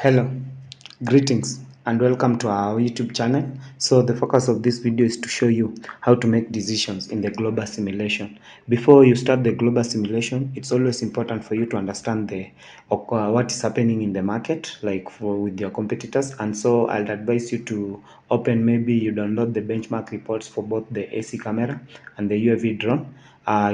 Hello, greetings and welcome to our YouTube channel. So the focus of this video is to show you how to make decisions in the Glo-Bus simulation. Before you start the Glo-Bus simulation, it's always important for you to understand what is happening in the market, like with your competitors. And so I'll advise you to maybe you download the benchmark reports for both the AC camera and the UAV drone.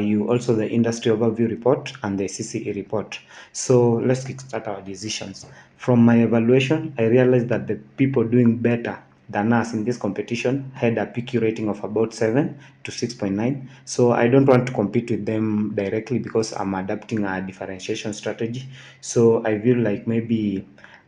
You also the industry overview report and the CCE report. So let's kickstart our decisions. From my evaluation, I realized that the people doing better than us in this competition had a PQ rating of about 7 to 6.9. So I don't want to compete with them directly because I'm adapting a differentiation strategy. So I feel like maybe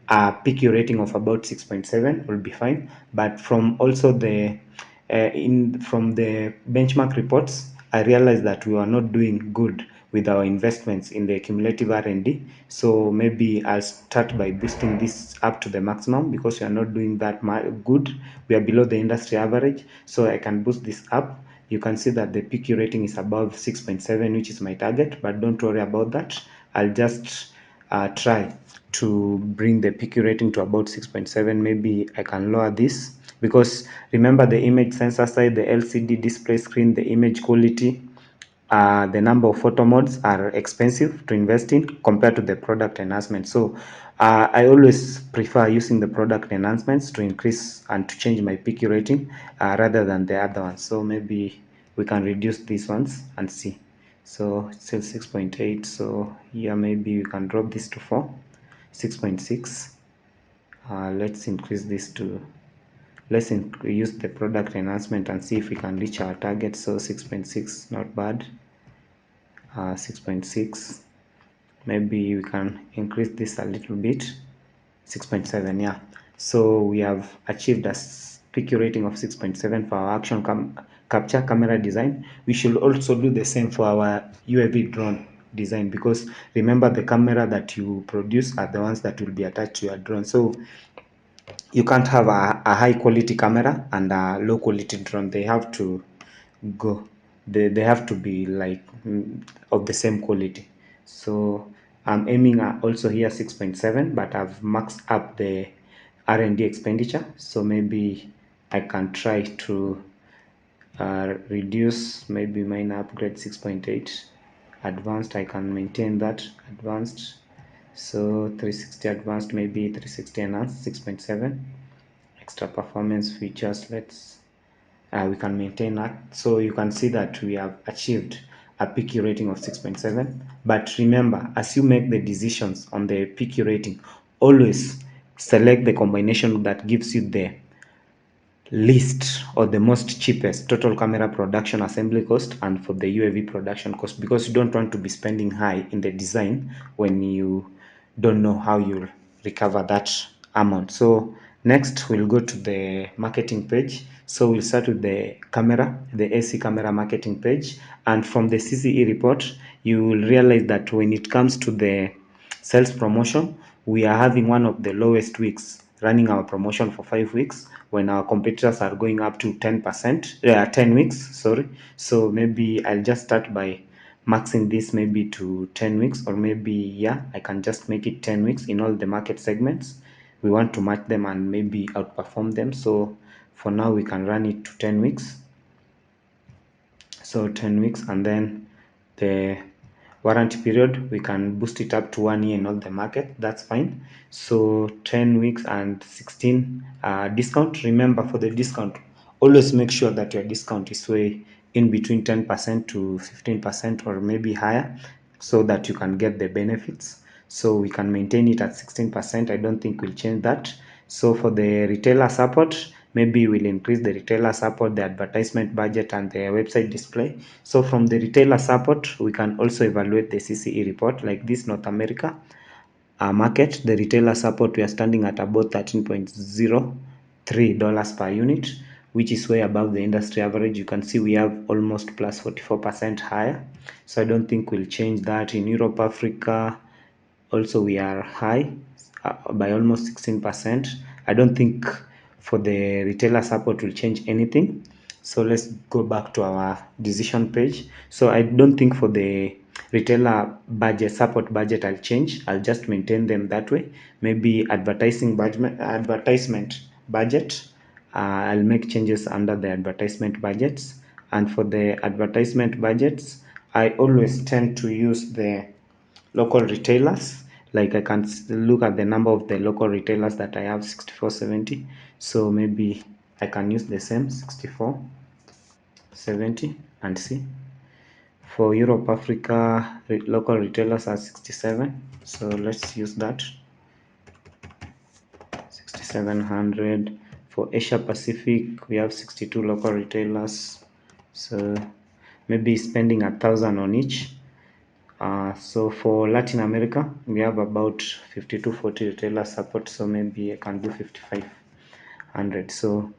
a PQ rating of about 6.7 will be fine. But from also from the benchmark reports, I realized that we were not doing good with our investments in the cumulative R&D. So maybe I'll start by boosting this up to the maximum because we are not doing that good. We are below the industry average. So I can boost this up. You can see that the PQ rating is above 6.7, which is my target, but don't worry about that. I'll just try to bring the PQ rating to about 6.7. Maybe I can lower this because remember the image sensor side, the LCD display screen, the image quality, the number of photo modes are expensive to invest in compared to the product enhancement. So I always prefer using the product enhancements to increase and to change my PQ rating rather than the other ones. So maybe we can reduce these ones and see. So it's still 6.8. So here maybe we can drop this to 6.6. Let's increase this to use the product enhancement and see if we can reach our target. So 6.6, not bad. 6.6, maybe we can increase this a little bit. 6.7, yeah. So we have achieved a PQ rating of 6.7 for our action capture camera design. We should also do the same for our UAV drone design because remember the camera that you produce are the ones that will be attached to your drone. So you can't have a high quality camera and a low quality drone. They have to go, they have to be like of the same quality. So I'm aiming at also here 6.7, but I've maxed up the R&D expenditure, so maybe I can try to reduce, maybe minor upgrade 6.8. Advanced, I can maintain that. Advanced, so 360 advanced, maybe 360 enhanced 6.7. Extra performance features, we can maintain that. So you can see that we have achieved a PQ rating of 6.7. But remember, as you make the decisions on the PQ rating, always select the combination that gives you the least or the most cheapest total camera production assembly cost and for the UAV production cost, because you don't want to be spending high in the design when you don't know how you'll recover that amount. So next we'll go to the marketing page. So we'll start with the camera, the AC camera marketing page, and from the CCE report you will realize that when it comes to the sales promotion, we are having one of the lowest weeks running our promotion for 5 weeks when our competitors are going up to 10%, 10 weeks, sorry. So maybe I'll just start by maxing this maybe to 10 weeks, or maybe, yeah, I can just make it 10 weeks in all the market segments. We want to match them and maybe outperform them. So for now, we can run it to 10 weeks. So 10 weeks, and then the warranty period, we can boost it up to 1 year in all the market. That's fine. So 10 weeks and 16 discount. Remember, for the discount, always make sure that your discount is way in between 10% to 15% or maybe higher, so that you can get the benefits. So we can maintain it at 16%. I don't think we'll change that. So for the retailer support, maybe we'll increase the retailer support, the advertisement budget, and the website display. So from the retailer support, we can also evaluate the CCE report. Like this North America market, the retailer support, we are standing at about $13.03 per unit, which is way above the industry average. You can see we have almost plus 44% higher. So I don't think we'll change that. In Europe, Africa, also we are high by almost 16%. I don't think for the retailer support will change anything. So let's go back to our decision page. So I don't think for the retailer budget, support budget, I'll change. I'll just maintain them that way. Maybe advertisement budget, I'll make changes under the advertisement budgets. And for the advertisement budgets, I always tend to use the local retailers. Like I can look at the number of the local retailers that I have, 6470. So maybe I can use the same 6470 and see. For Europe, Africa, local retailers are 67. So let's use that, 6700. For Asia Pacific, we have 62 local retailers. So maybe spending 1,000 on each. So for Latin America, we have about 50 to 40 retailer support. So maybe I can do 5,500. So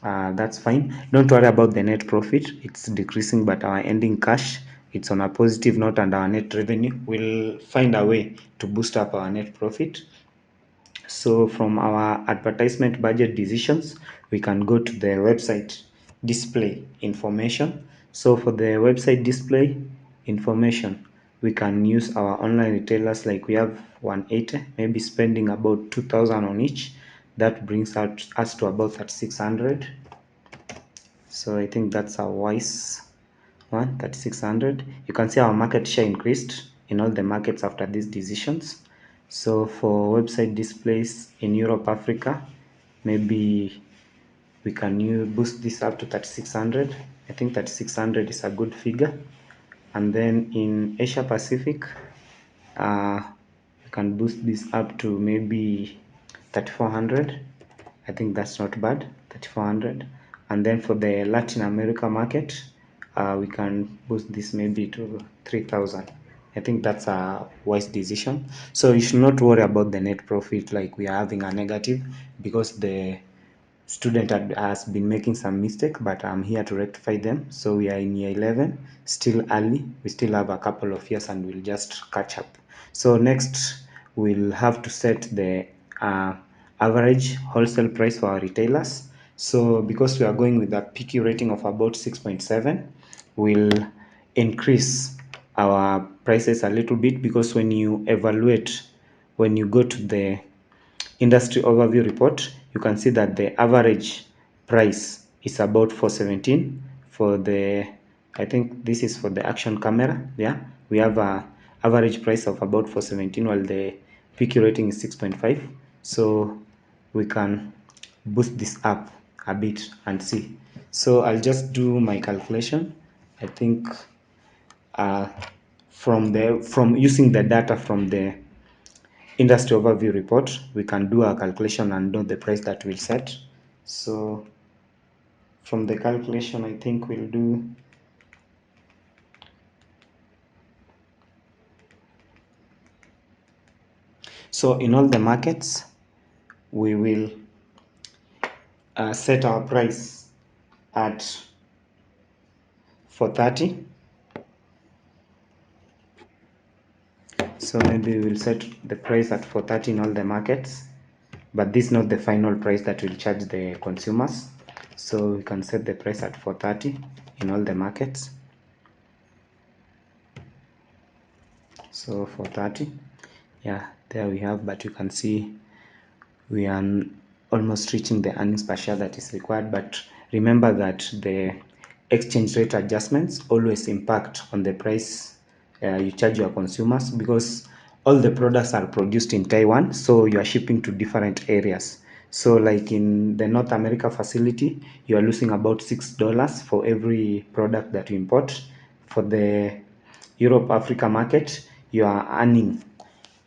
that's fine. Don't worry about the net profit. It's decreasing, but our ending cash, it's on a positive note, and our net revenue will find a way to boost up our net profit. So from our advertisement budget decisions, we can go to the website display information. So for the website display information, we can use our online retailers. Like we have 180, maybe spending about 2,000 on each. That brings out us to about 3,600. So I think that's a wise one, 3,600. You can see our market share increased in all the markets after these decisions. So for website displays in Europe, Africa, maybe we can boost this up to 3,600. I think 3,600 is a good figure. And then in Asia Pacific, we can boost this up to maybe 3,400. I think that's not bad, 3,400. And then for the Latin America market, we can boost this maybe to 3,000. I think that's a wise decision. So you should not worry about the net profit like we are having a negative, because the student has been making some mistake, but I'm here to rectify them. So we are in year 11, still early. We still have a couple of years and we'll just catch up. So next we'll have to set the average wholesale price for our retailers. So because we are going with a PQ rating of about 6.7, we'll increase our prices a little bit, because when you evaluate, when you go to the industry overview report, you can see that the average price is about 417 for the, I think this is for the action camera. Yeah, we have a average price of about 417, while the PQ rating is 6.5. So we can boost this up a bit and see. So I'll just do my calculation. I think uh, from using the data from the industry overview report, we can do a calculation and know the price that we'll set. So from the calculation, I think we'll do, so in all the markets we will set our price at 430. So maybe we'll set the price at 430 in all the markets, but this is not the final price that will charge the consumers. So we can set the price at 430 in all the markets. So 430, yeah, there we have. But you can see we are almost reaching the earnings per share that is required. But remember that the exchange rate adjustments always impact on the price you charge your consumers, because all the products are produced in Taiwan, so you are shipping to different areas. So like in the North America facility, you are losing about $6 for every product that you import. For the Europe Africa market, you are earning,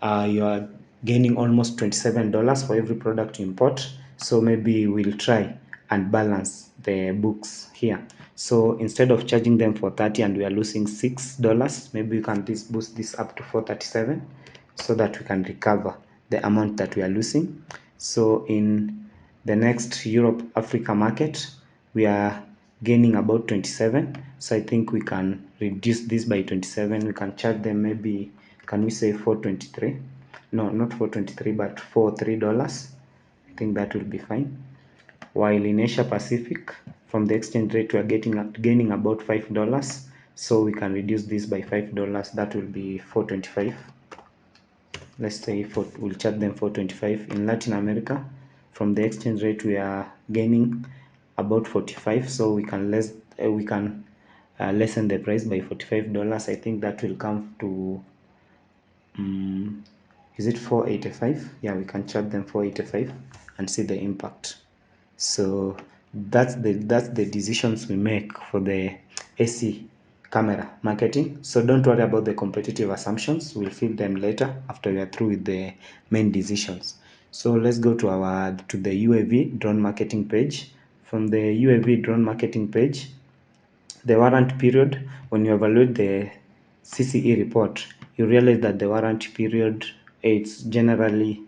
you are gaining almost $27 for every product you import. So maybe we'll try and balance the books here. So instead of charging them for 30 and we are losing $6, maybe we can boost this up to 437, so that we can recover the amount that we are losing. So in the next Europe Africa market, we are gaining about 27. So I think we can reduce this by 27. We can charge them, maybe, can we say 423? No, not 423, but $43. I think that will be fine. While in Asia Pacific, from the exchange rate, we are gaining about $5. So we can reduce this by $5. That will be 425. Let's say we'll charge them 425. In Latin America, from the exchange rate we are gaining about 45, so we can lessen the price by $45. I think that will come to is it 485? Yeah, we can charge them 485 and see the impact. So that's the decisions we make for the AC camera marketing. So don't worry about the competitive assumptions, we'll fill them later after we are through with the main decisions. So let's go to the UAV drone marketing page. From the UAV drone marketing page, the warranty period, when you evaluate the CCE report, you realize that the warranty period, it's generally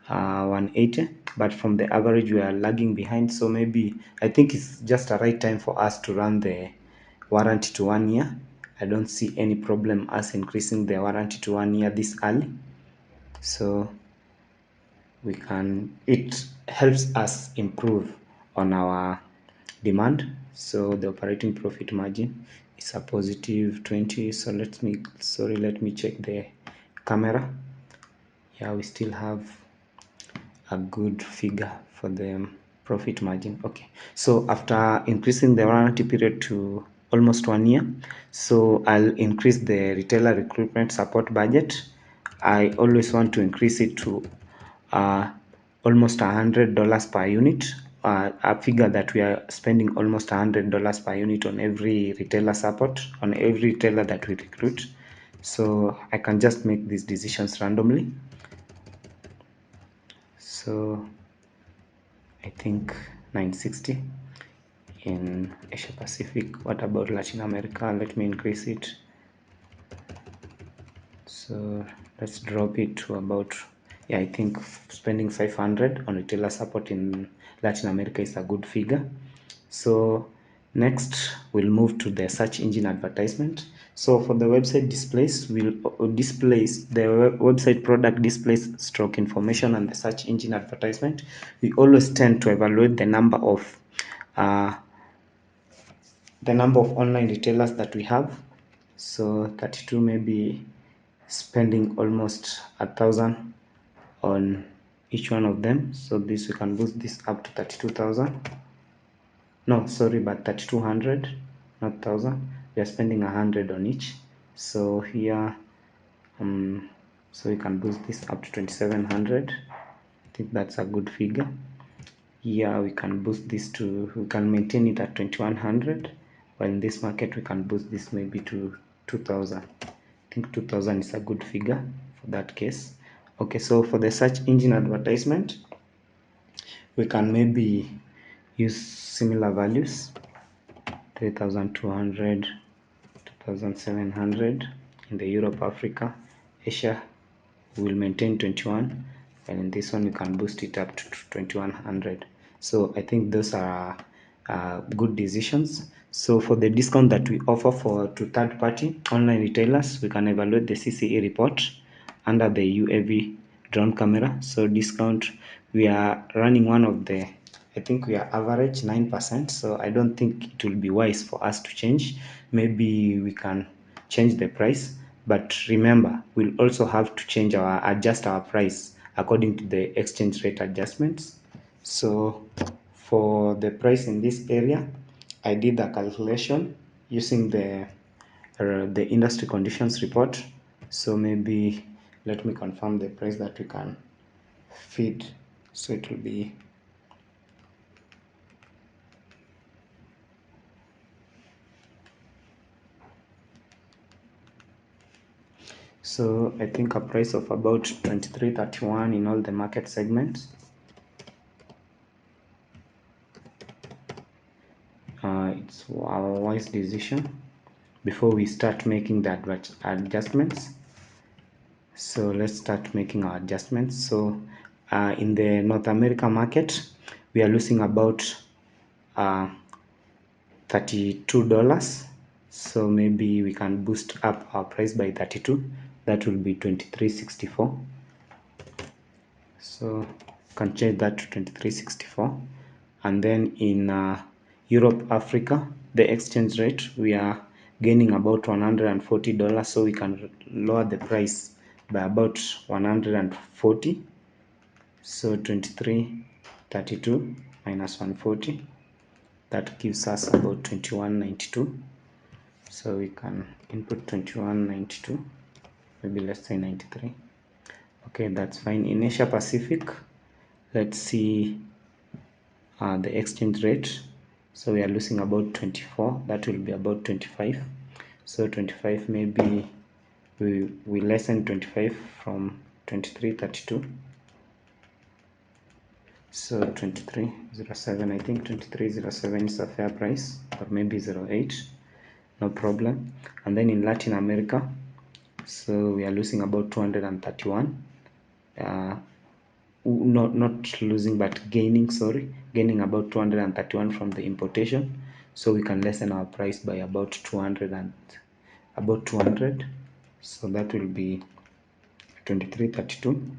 180, but from the average we are lagging behind. So maybe I think it's just a right time for us to run the warranty to 1 year. I don't see any problem us increasing the warranty to 1 year this early. So it helps us improve on our demand. So the operating profit margin is a positive 20. So let me check the camera. Yeah, we still have a good figure for the profit margin. Okay, so after increasing the warranty period to almost 1 year, so I'll increase the retailer recruitment support budget. I always want to increase it to almost $100 per unit, a figure that we are spending almost $100 per unit on every retailer support, on every retailer that we recruit. So I can just make these decisions randomly. So I think 960 in Asia Pacific. What about Latin America? Let me increase it. So let's drop it to about, yeah, I think spending 500 on retailer support in Latin America is a good figure. So next we'll move to the search engine advertisement. So for the website displays, we'll displays the website product displays stroke information and the search engine advertisement. We always tend to evaluate uh, the number of online retailers that we have. So 32, maybe spending almost 1,000 on each one of them. So this, we can boost this up to 32,000. No, sorry, but 3,200, not 1,000. We are spending 100 on each. So here, so we can boost this up to 2,700. I think that's a good figure. Here we can boost this to, we can maintain it at 2,100. While in this market we can boost this maybe to 2,000. I think 2,000 is a good figure for that case. Okay, so for the search engine advertisement, we can maybe use similar values, 3,200, 2,700. In the Europe, Africa, Asia, we will maintain 21, and in this one we can boost it up to 2,100. So I think those are good decisions. So for the discount that we offer to third-party online retailers, we can evaluate the CCE report under the UAV drone camera. So discount, we are running one of the, I think we are average 9%, so I don't think it will be wise for us to change. Maybe we can change the price, but remember, we'll also have to adjust our price according to the exchange rate adjustments. So for the price in this area, I did a calculation using the industry conditions report. So maybe let me confirm the price that we can feed. So it will be, so I think a price of about 23.31 in all the market segments. It's our wise decision before we start making the adjustments. So let's start making our adjustments. So in the North America market, we are losing about $32. So maybe we can boost up our price by 32. That will be 23.64. So can change that to 23.64. And then in Europe, Africa, the exchange rate, we are gaining about $140, so we can lower the price by about 140. So 2332 minus 140, that gives us about 2192. So we can input 2192, maybe let's say 93. Okay, that's fine. In Asia Pacific, let's see the exchange rate. So we are losing about 24, that will be about 25. So 25, maybe we lessen 25 from 2332. So 2307, I think 2307 is a fair price, or maybe 08, no problem. And then in Latin America, so we are losing about 231. Not losing, but gaining, sorry, gaining about 231 from the importation. So we can lessen our price by about 200 and about 200. So that will be 2332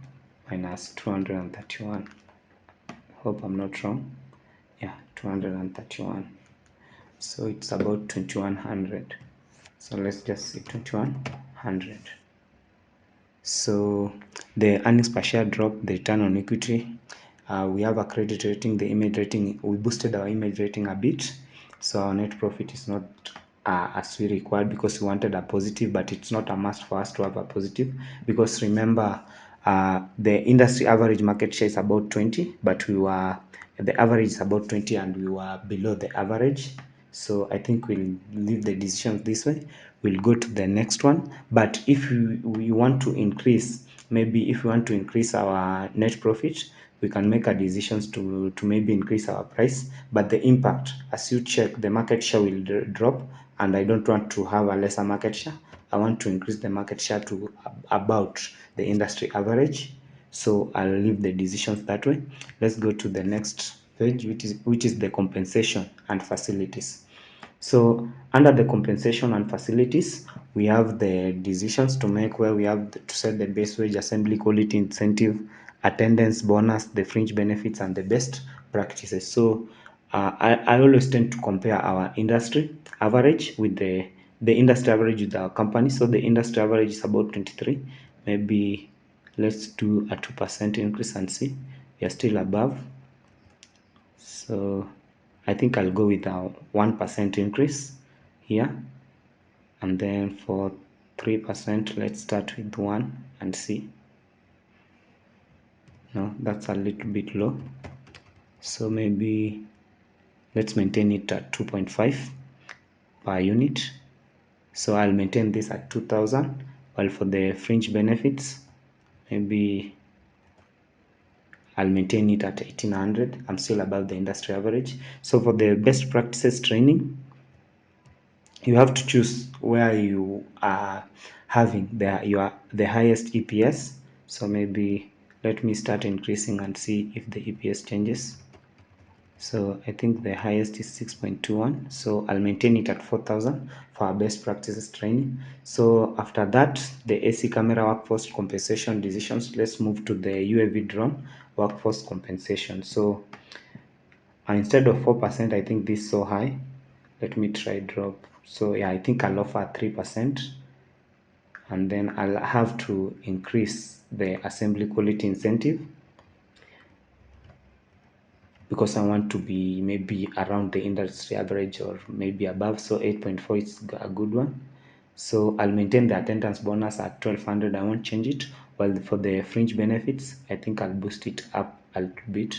minus 231. Hope I'm not wrong. Yeah, 231. So it's about 2100. So let's just say 2100. So the earnings per share drop, the return on equity. We have a credit rating, the image rating. We boosted our image rating a bit, so our net profit is not as we required, because we wanted a positive, but it's not a must for us to have a positive, because remember, the industry average market share is about 20, but the average is about 20 and we were below the average. So I think we'll leave the decisions this way. We'll go to the next one. But if we want to increase, maybe if we want to increase our net profit, we can make a decisions to maybe increase our price. But the impact, as you check, the market share will drop, and I don't want to have a lesser market share. I want to increase the market share to about the industry average. So I'll leave the decisions that way. Let's go to the next page, which is the compensation and facilities. So under the compensation and facilities, we have the decisions to make, where we have to set the base wage, assembly quality incentive, attendance bonus, the fringe benefits, and the best practices. So I always tend to compare our industry average with the industry average with our company. So the industry average is about 23. Maybe let's do a 2% increase and see. We are still above. So I think I'll go with a 1% increase here. And then for 3%, let's start with 1 and see. No, that's a little bit low. So maybe let's maintain it at 2.5 per unit. So I'll maintain this at 2000. While for the fringe benefits, maybe I'll maintain it at 1800. I'm still above the industry average. So for the best practices training, you have to choose where you are having the highest EPS. So maybe let me start increasing and see if the EPS changes. So I think the highest is 6.21. So I'll maintain it at 4000 for our best practices training. So after that, the AC camera workforce compensation decisions. Let's move to the UAV drone workforce compensation. So instead of 4%, I think this is so high. Let me try drop. So yeah, I think I'll offer 3%, and then I'll have to increase the assembly quality incentive, because I want to be maybe around the industry average or maybe above. So 8.4 is a good one. So I'll maintain the attendance bonus at 1200. I won't change it. While for the fringe benefits, I think I'll boost it up a little bit.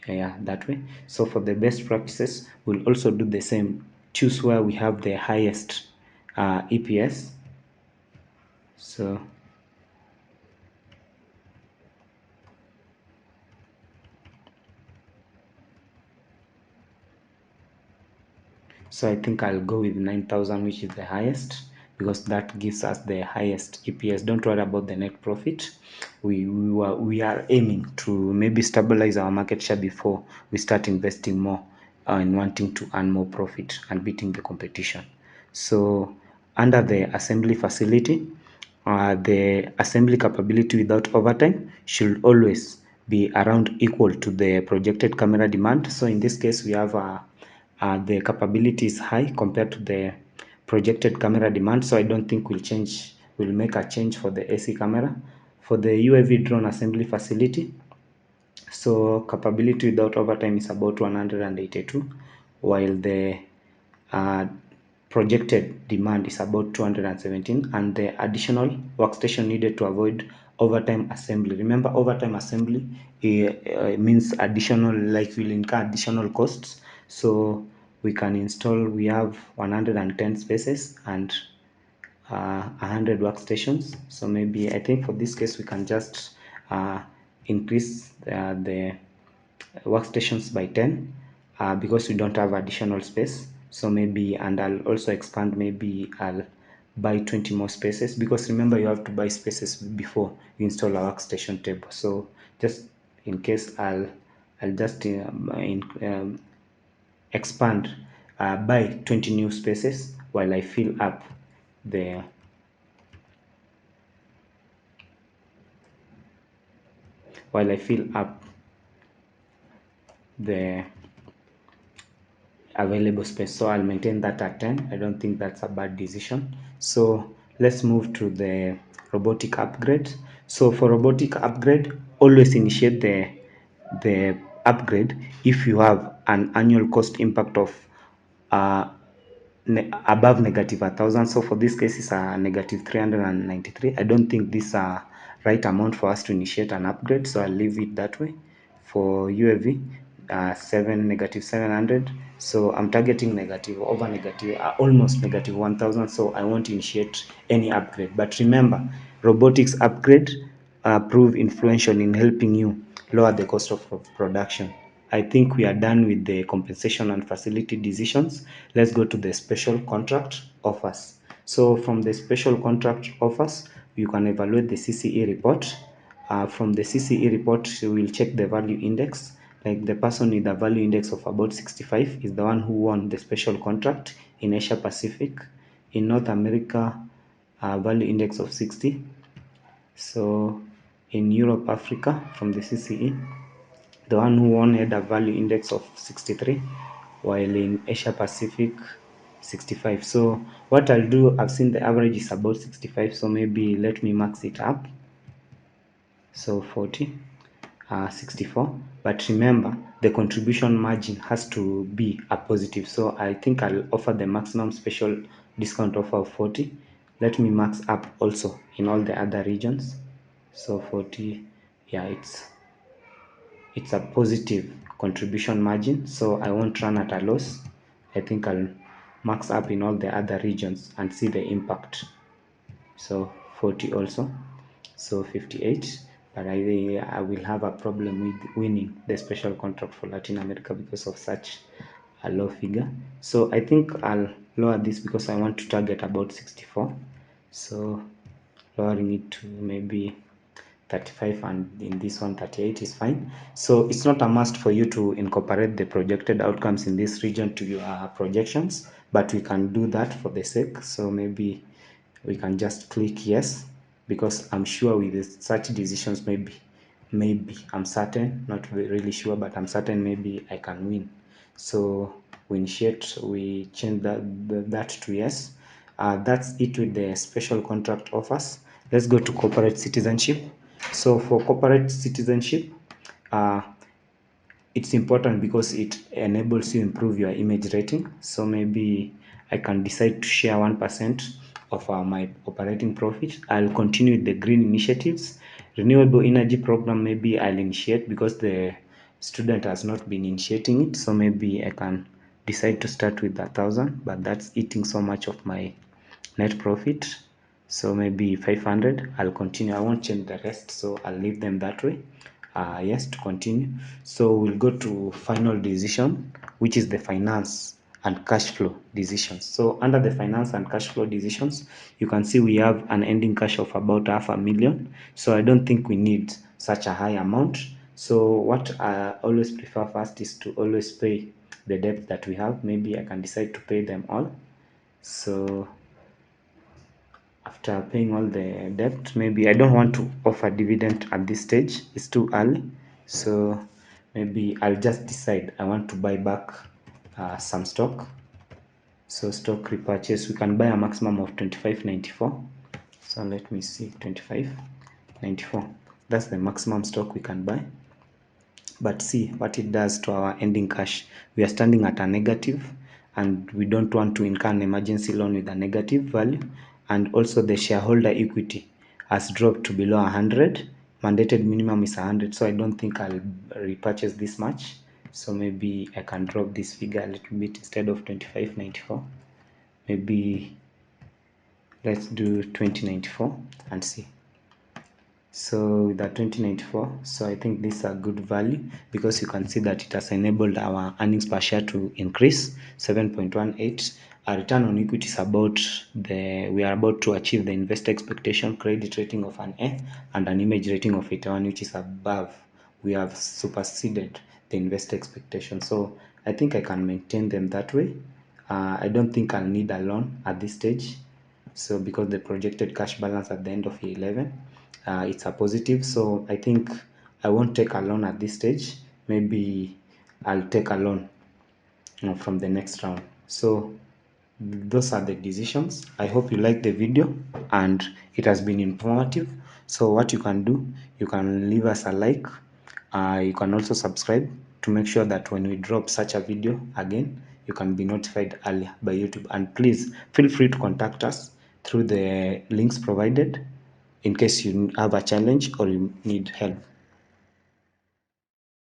Yeah, that way. So for the best practices, we'll also do the same. Choose where we have the highest EPS. So I think I'll go with 9000, which is the highest, because that gives us the highest EPS. Don't worry about the net profit. We are aiming to maybe stabilize our market share before we start investing more in wanting to earn more profit and beating the competition. So under the assembly facility, the assembly capability without overtime should always be around equal to the projected camera demand. So in this case, we have the capability is high compared to the projected camera demand, so I don't think we'll make a change for the AC camera. For the UAV drone assembly facility, so capability without overtime is about 182, while the uh, projected demand is about 217, and the additional workstation needed to avoid overtime assembly. Remember, overtime assembly means additional, like will incur additional costs. So we have 110 spaces and 100 workstations. So maybe I think for this case we can just increase the workstations by 10 because we don't have additional space. So maybe, and I'll also expand, maybe I'll buy 20 more spaces, because remember you have to buy spaces before you install a workstation table. So just in case, I'll just expand, buy 20 new spaces while I fill up the while I fill up the available space. So I'll maintain that at 10. I don't think that's a bad decision. So let's move to the robotic upgrade. So for robotic upgrade, always initiate the upgrade if you have an annual cost impact of uh, above negative 1,000. So for this case, it's a negative 393. I don't think this is a right amount for us to initiate an upgrade, so I'll leave it that way. For UAV, 7 negative 700. So I'm targeting negative over negative, almost negative 1,000. So I won't initiate any upgrade. But remember, robotics upgrade prove influential in helping you lower the cost of production. I think we are done with the compensation and facility decisions. Let's go to the special contract offers. So from the special contract offers, you can evaluate the CCE report. From the CCE report, you will check the value index. Like the person with a value index of about 65 is the one who won the special contract in Asia Pacific. In North America, value index of 60. So in Europe, Africa, from the CCE, the one who won had a value index of 63, while in Asia Pacific, 65. So what I'll do, I've seen the average is about 65, so maybe let me max it up. So 40, 64. But remember, the contribution margin has to be a positive. So I think I'll offer the maximum special discount offer of 40. Let me max up also in all the other regions. So 40, yeah, it's a positive contribution margin, so I won't run at a loss. I think I'll max up in all the other regions and see the impact. So 40 also, so 58. But I will have a problem with winning the special contract for Latin America because of such a low figure. So I think I'll lower this because I want to target about 64. So lowering it to maybe 35, and in this one 38 is fine. So it's not a must for you to incorporate the projected outcomes in this region to your projections, but we can do that for the sake. So maybe we can just click yes, because I'm sure with such decisions, maybe I'm certain, not really sure, but I'm certain maybe I can win. So we change that to yes. That's it with the special contract offers. Let's go to corporate citizenship. So for corporate citizenship, uh, it's important because it enables you improve your image rating. So maybe I can decide to share 1% of my operating profit. I'll continue with the green initiatives. Renewable energy program, maybe I'll initiate because the student has not been initiating it. So maybe I can decide to start with 1,000, but that's eating so much of my net profit. So maybe 500. I'll continue. I won't change the rest, so I'll leave them that way. Yes, to continue. So we'll go to final decision, which is the finance and cash flow decisions. So under the finance and cash flow decisions, you can see we have an ending cash of about 500,000. So I don't think we need such a high amount. So what I always prefer first is to always pay the debt that we have. Maybe I can decide to pay them all. So after paying all the debt, maybe I don't want to offer dividend at this stage, it's too early. So maybe I'll just decide I want to buy back some stock. So stock repurchase, we can buy a maximum of 25.94. So let me see, 25.94. That's the maximum stock we can buy. But see what it does to our ending cash. We are standing at a negative, and we don't want to incur an emergency loan with a negative value. And also the shareholder equity has dropped to below 100. Mandated minimum is 100, so I don't think I'll repurchase this much. So maybe I can drop this figure a little bit. Instead of 25.94, maybe let's do 20.94 and see. So with that 2094, so I think this is a good value, because you can see that it has enabled our earnings per share to increase 7.18. Our return on equity is about we are about to achieve the investor expectation credit rating of an A and an image rating of 81, which is above. We have superseded the investor expectation. So I think I can maintain them that way. I don't think I'll need a loan at this stage. So because the projected cash balance at the end of year 11, it's a positive. So I think I won't take a loan at this stage. Maybe I'll take a loan, from the next round. So those are the decisions. I hope you like the video and it has been informative. So what you can do, you can leave us a like. You can also subscribe to make sure that when we drop such a video again, you can be notified earlier by YouTube. And please feel free to contact us through the links provided in case you have a challenge or you need help.